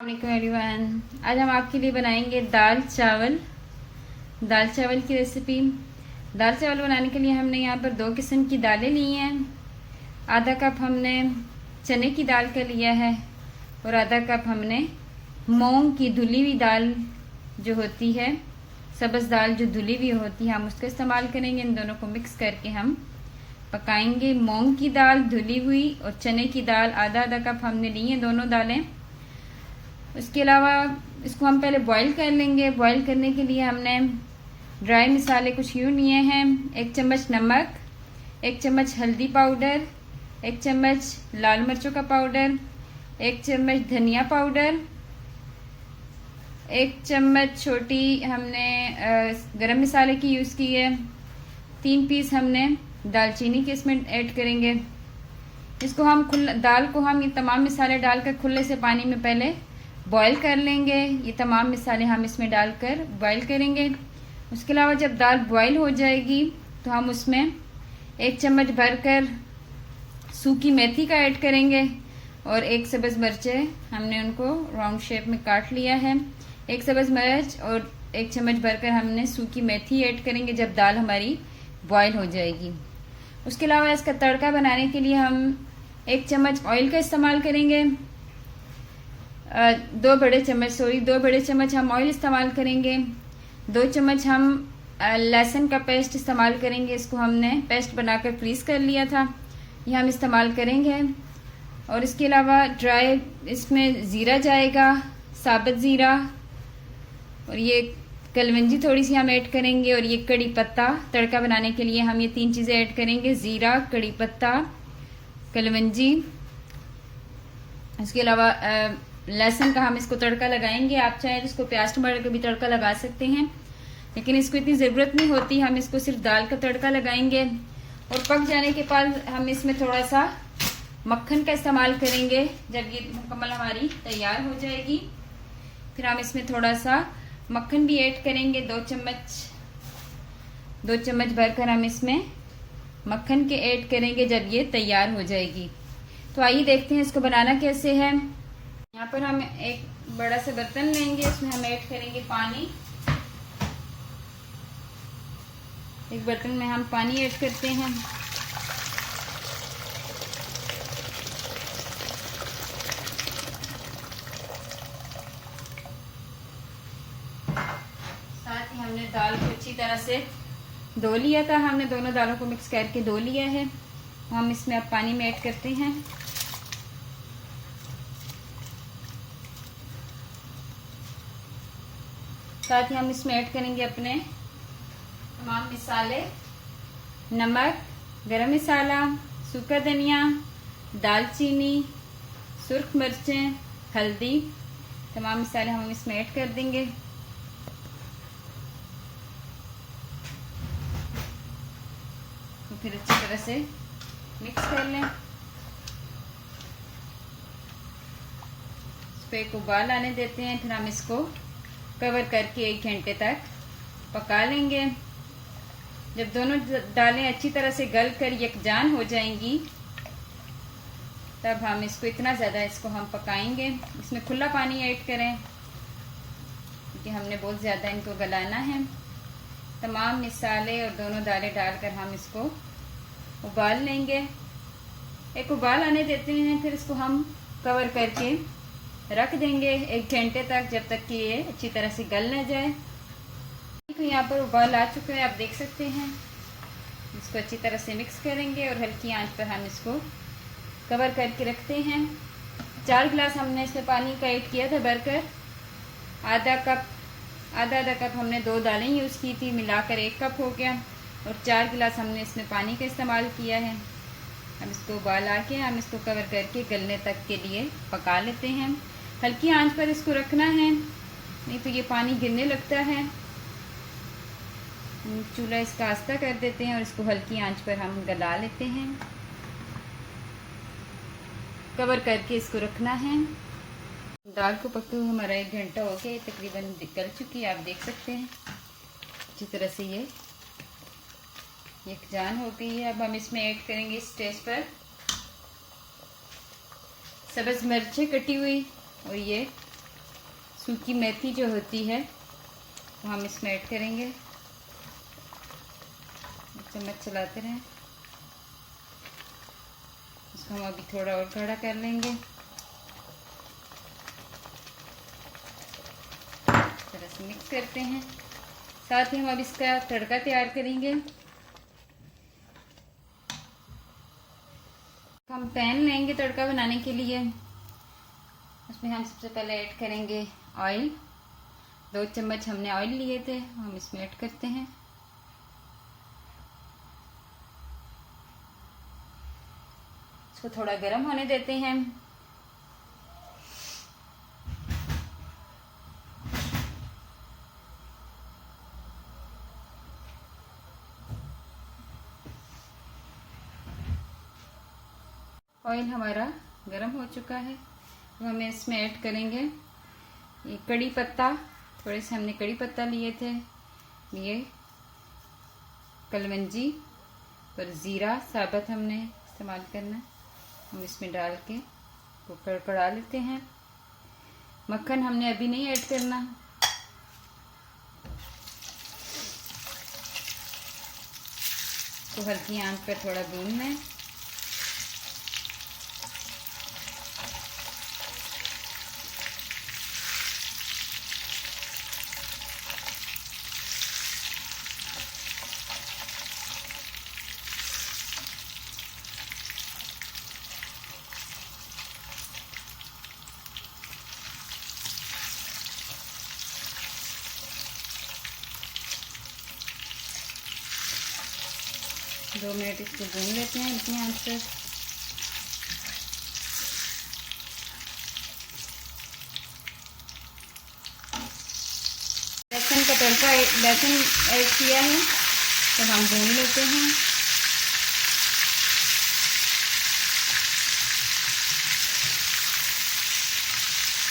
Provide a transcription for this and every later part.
Everyone, आज हम आपके लिए बनाएंगे दाल चावल की रेसिपी। दाल चावल बनाने के लिए हमने यहाँ पर 2 किस्म की दालें ली हैं। आधा कप हमने चने की दाल का लिया है और आधा कप हमने मूंग की धुली हुई दाल जो होती है, सब्ज़ दाल जो धुली हुई होती है, हम उसका इस्तेमाल करेंगे। इन दोनों को मिक्स करके हम पकाएंगे। मूंग की दाल धुली हुई और चने की दाल आधा आधा कप हमने ली हैं, दोनों दालें। उसके अलावा इसको हम पहले बॉईल कर लेंगे। बॉईल करने के लिए हमने ड्राई मसाले कुछ यूँ लिए हैं। 1 चम्मच नमक, 1 चम्मच हल्दी पाउडर, 1 चम्मच लाल मिर्चों का पाउडर, 1 चम्मच धनिया पाउडर, 1 चम्मच छोटी हमने गरम मसाले की यूज़ की है। 3 पीस हमने दालचीनी के इसमें ऐड करेंगे। इसको हम दाल को हम ये तमाम मसाले डालकर खुले से पानी में पहले बॉईल कर लेंगे। ये तमाम मसाले हम इसमें डालकर बॉईल करेंगे। उसके अलावा जब दाल बॉईल हो जाएगी तो हम उसमें 1 चम्मच भरकर सूखी मेथी का ऐड करेंगे और 1 सब्ज़ मिर्चें हमने उनको राउंड शेप में काट लिया है। 1 सब्ज़ मिर्च और 1 चम्मच भरकर हमने सूखी मेथी ऐड करेंगे जब दाल हमारी बॉईल हो जाएगी। उसके अलावा इसका तड़का बनाने के लिए हम 1 चम्मच ऑयल का इस्तेमाल करेंगे। 2 बड़े चम्मच हम ऑयल इस्तेमाल करेंगे। 2 चम्मच हम लहसुन का पेस्ट इस्तेमाल करेंगे। इसको हमने पेस्ट बनाकर फ्रीज कर लिया था, ये हम इस्तेमाल करेंगे। और इसके अलावा ड्राई इसमें ज़ीरा जाएगा, साबुत ज़ीरा, और ये कलवंजी थोड़ी सी हम ऐड करेंगे। और ये कड़ी पत्ता, तड़का बनाने के लिए हम ये 3 चीज़ें ऐड करेंगे, ज़ीरा, कड़ी पत्ता, कलवंजी। इसके अलावा लहसुन का हम इसको तड़का लगाएंगे। आप चाहें तो इसको प्याज टमाटर का भी तड़का लगा सकते हैं, लेकिन इसको इतनी ज़रूरत नहीं होती। हम इसको सिर्फ दाल का तड़का लगाएंगे। और पक जाने के बाद हम इसमें थोड़ा सा मक्खन का इस्तेमाल करेंगे। जब ये मुकम्मल हमारी तैयार हो जाएगी फिर हम इसमें थोड़ा सा मक्खन भी ऐड करेंगे। 2 चम्मच भरकर हम इसमें मक्खन के ऐड करेंगे जब ये तैयार हो जाएगी। तो आइए देखते हैं इसको बनाना कैसे है। यहाँ पर हम एक बड़ा सा बर्तन लेंगे, उसमें हम ऐड करेंगे पानी। एक बर्तन में हम पानी ऐड करते हैं। साथ ही हमने दाल को अच्छी तरह से धो लिया था। हमने दोनों दालों को मिक्स करके धो लिया है। हम इसमें अब पानी में ऐड करते हैं। साथ ही हम इसमें ऐड करेंगे अपने तमाम मसाले, नमक, गरम मसाला, सूखा धनिया, दालचीनी, सुर्ख मिर्चें, हल्दी, तमाम मसाले हम इसमें ऐड कर देंगे। तो फिर अच्छी तरह से मिक्स कर लें। इस पे एक उबाल आने देते हैं, फिर हम इसको कवर करके 1 घंटे तक पका लेंगे। जब दोनों दालें अच्छी तरह से गल कर यकजान हो जाएंगी तब हम इसको इसको हम पकाएंगे। इसमें खुला पानी ऐड करें क्योंकि हमने बहुत ज़्यादा इनको गलाना है। तमाम मसाले और दोनों दालें डालकर हम इसको उबाल लेंगे। एक उबाल आने देते हैं, फिर इसको हम कवर करके रख देंगे 1 घंटे तक, जब तक कि ये अच्छी तरह से गल न जाए। तो यहाँ पर उबाल आ चुका है, आप देख सकते हैं। इसको अच्छी तरह से मिक्स करेंगे और हल्की आंच पर हम इसको कवर करके रखते हैं। 4 गिलास हमने इसमें पानी का ऐड किया था भरकर। आधा आधा कप हमने 2 दालें यूज़ की थी, मिलाकर 1 कप हो गया। और 4 गिलास हमने इसमें पानी का इस्तेमाल किया है। अब इसको उबाल आके हम इसको कवर करके गलने तक के लिए पका लेते हैं। हल्की आंच पर इसको रखना है, नहीं तो ये पानी गिरने लगता है। चूल्हा इसका आस्ता कर देते हैं और इसको हल्की आंच पर हम गला लेते हैं। कवर करके इसको रखना है। दाल को पकते हुए हमारा 1 घंटा हो गया, तकरीबन गल चुकी है, आप देख सकते हैं। अच्छी तरह से ये यकजान हो गई है। अब हम इसमें ऐड करेंगे इस स्टेज पर सब्ज़ मिर्चें कटी हुई और ये सूखी मेथी जो होती है वो हम इसमें ऐड करेंगे। चम्मच चलाते रहें। इसको हम अभी थोड़ा और गाढ़ा कर लेंगे। तरह से मिक्स करते हैं। साथ ही हम अब इसका तड़का तैयार करेंगे। हम पैन लेंगे तड़का बनाने के लिए। उसमें हम सबसे पहले ऐड करेंगे ऑयल। 2 चम्मच हमने ऑयल लिए थे, हम इसमें ऐड करते हैं। इसको थोड़ा गर्म होने देते हैं। ऑयल हमारा गर्म हो चुका है। अब हम इसमें ऐड करेंगे ये कड़ी पत्ता। थोड़े से हमने कड़ी पत्ता लिए थे, ये कलवंजी और ज़ीरा साबुत हमने इस्तेमाल करना। हम इसमें डाल के वो कड़कड़ा लेते हैं। मक्खन हमने अभी नहीं ऐड करना। तो हल्की आंच पर थोड़ा भून लें। दो मिनट इसको भून लेते हैं इतनी आंच पर। लहसुन का तड़का लहसुन ऐड किया है, तो हम भून लेते हैं।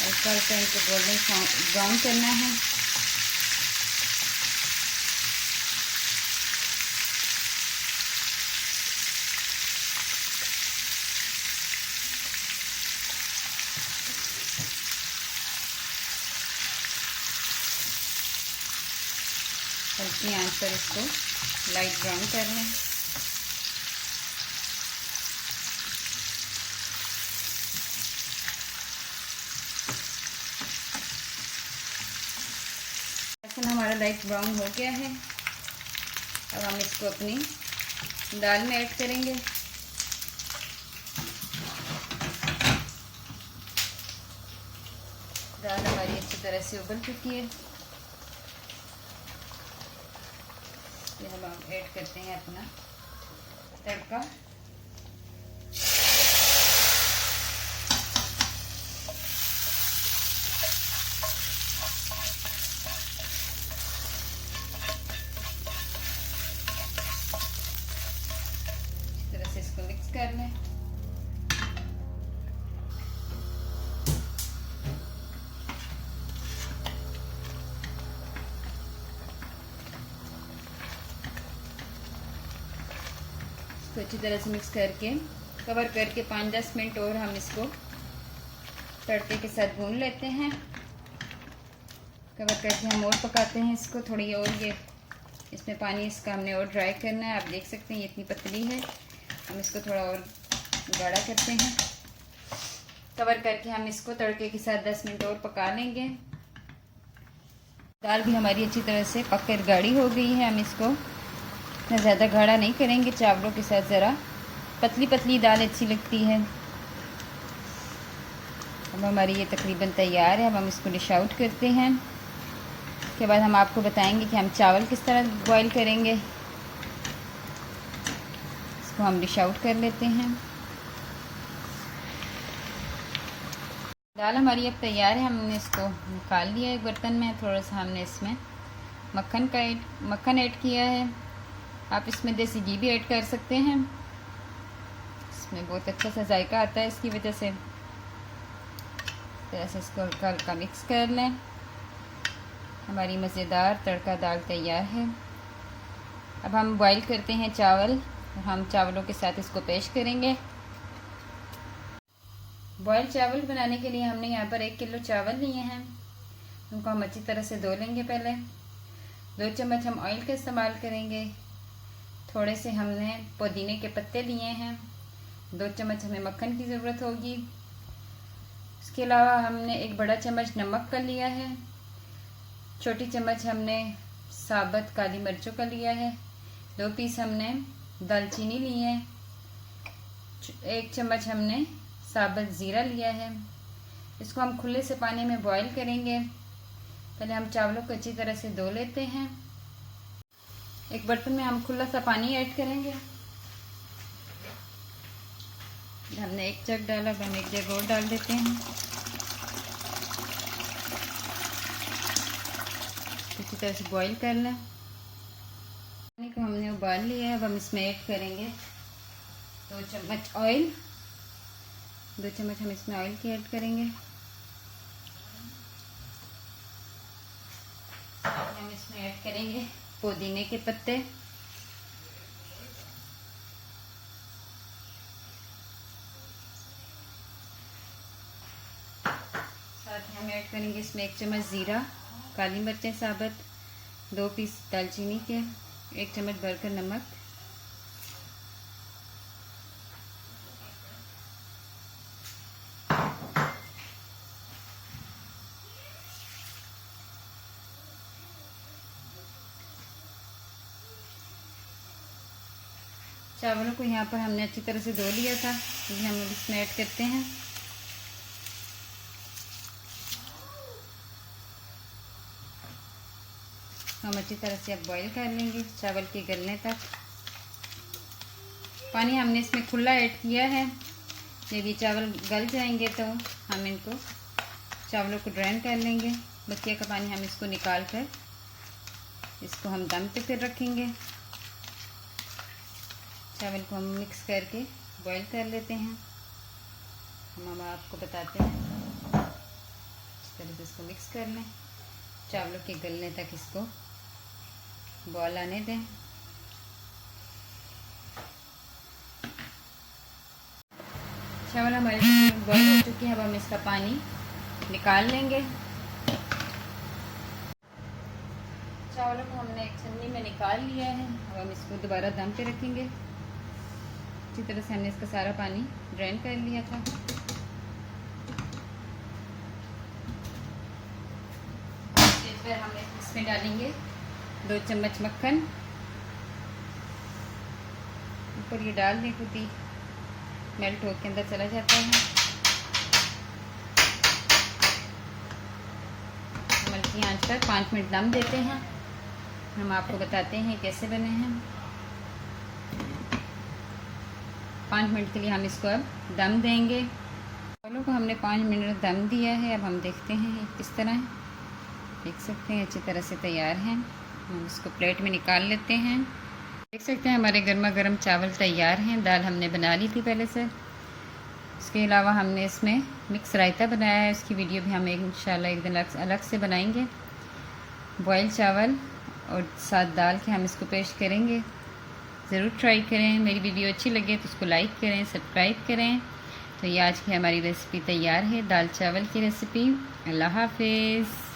हल्का हल्का इनको गोल्डन ब्राउन करना है। हल्की आंच पर इसको लाइट ब्राउन कर लें। लहसुन हमारा लाइट ब्राउन हो गया है। अब हम इसको अपनी दाल में ऐड करेंगे। दाल हमारी अच्छी तरह से उबल चुकी है। हम ऐड करते हैं अपना तड़का। इस तरह से इसको मिक्स कर लें। तो अच्छी तरह से मिक्स करके कवर करके 5-10 मिनट और हम इसको तड़के के साथ भून लेते हैं। कवर करके हम और पकाते हैं इसको थोड़ी और। ये इसमें पानी इसका हमने और ड्राई करना है। आप देख सकते हैं ये इतनी पतली है। हम इसको थोड़ा और गाढ़ा करते हैं। कवर करके हम इसको तड़के के साथ 10 मिनट और पका लेंगे। दाल भी हमारी अच्छी तरह से पककर गाढ़ी हो गई है। हम इसको इतना ज़्यादा गाढ़ा नहीं करेंगे। चावलों के साथ ज़रा पतली पतली दाल अच्छी लगती है। अब हमारी ये तकरीबन तैयार है। अब हम इसको डिश आउट करते हैं। उसके बाद हम आपको बताएंगे कि हम चावल किस तरह बॉईल करेंगे। इसको हम डिश आउट कर लेते हैं। दाल हमारी अब तैयार है। हमने इसको निकाल लिया एक बर्तन में। थोड़ा सा हमने इसमें मक्खन ऐड किया है। आप इसमें देसी घी भी ऐड कर सकते हैं। इसमें बहुत अच्छा सा जायका आता है इसकी वजह से। इस तरह से इसको हल्का हल्का मिक्स कर लें। हमारी मज़ेदार तड़का दाल तैयार है। अब हम बॉईल करते हैं चावल। हम चावलों के साथ इसको पेश करेंगे। बॉयल चावल बनाने के लिए हमने यहाँ पर 1 किलो चावल लिए हैं। उनको हम अच्छी तरह से धो लेंगे। पहले 2 चम्मच हम ऑयल का इस्तेमाल करेंगे। थोड़े से हमने पुदीने के पत्ते लिए हैं। 2 चम्मच हमें मक्खन की ज़रूरत होगी। इसके अलावा हमने 1 बड़ा चम्मच नमक का लिया है। छोटी चम्मच हमने साबुत काली मिर्चों का लिया है। 2 पीस हमने दालचीनी ली है। 1 चम्मच हमने साबुत ज़ीरा लिया है। इसको हम खुले से पानी में बॉईल करेंगे। पहले हम चावलों को अच्छी तरह से धो लेते हैं। एक बर्तन में हम खुला सा पानी ऐड करेंगे। हमने 1 जग डाला, अब हम 1 जग और डाल देते हैं। अच्छी तरह से बॉईल कर लें। पानी को हमने उबाल लिया है। अब हम इसमें ऐड करेंगे 2 चम्मच ऑयल। 2 चम्मच हम इसमें ऑयल की ऐड करेंगे। हम इसमें ऐड करेंगे पुदीने के पत्ते। साथ ही हम ऐड करेंगे इसमें 1 चम्मच ज़ीरा, काली मिर्चें साबुत, 2 पीस दालचीनी के, 1 चम्मच भरकर नमक, चावलों को यहाँ पर हमने अच्छी तरह से धो लिया था। ये हम इसमें ऐड करते हैं। हम अच्छी तरह से अब बॉईल कर लेंगे चावल के गलने तक। पानी हमने इसमें खुला ऐड किया है। जब ये चावल गल जाएंगे तो हम इनको चावलों को ड्रेन कर लेंगे। बकिया का पानी हम इसको निकाल कर इसको हम दम पे फिर रखेंगे। चावल को हम मिक्स करके बॉईल कर लेते हैं। हम आपको बताते हैं। इस तरह से इसको मिक्स कर लें। चावलों के गलने तक इसको बॉईल आने दें। चावल हमारे बॉईल हो चुके हैं। अब हम इसका पानी निकाल लेंगे। चावलों को हमने एक छन्नी में निकाल लिया है। अब हम इसको दोबारा दम पे रखेंगे। अच्छी तरह से हमने इसका सारा पानी ड्रेन कर लिया था। फिर हम इसमें डालेंगे 2 चम्मच मक्खन। ऊपर ये डाल दें, खुद ही मेल्ट होकर अंदर चला जाता है। हम हल्की आंच पर 5 मिनट दम देते हैं। हम आपको बताते हैं कैसे बने हैं। 5 मिनट के लिए हम इसको अब दम देंगे। चावलों को हमने 5 मिनट दम दिया है। अब हम देखते हैं किस तरह है। देख सकते हैं अच्छी तरह से तैयार हैं। हम इसको प्लेट में निकाल लेते हैं। देख सकते हैं हमारे गर्मा गर्म चावल तैयार हैं। दाल हमने बना ली थी पहले से। इसके अलावा हमने इसमें मिक्स रायता बनाया है। उसकी वीडियो भी हम इंशाल्लाह एक दिन अलग से बनाएंगे। बॉयल चावल और साथ दाल के हम इसको पेश करेंगे। ज़रूर ट्राई करें। मेरी वीडियो अच्छी लगे तो उसको लाइक करें, सब्सक्राइब करें। तो ये आज की हमारी रेसिपी तैयार है, दाल चावल की रेसिपी। अल्लाह हाफिज़।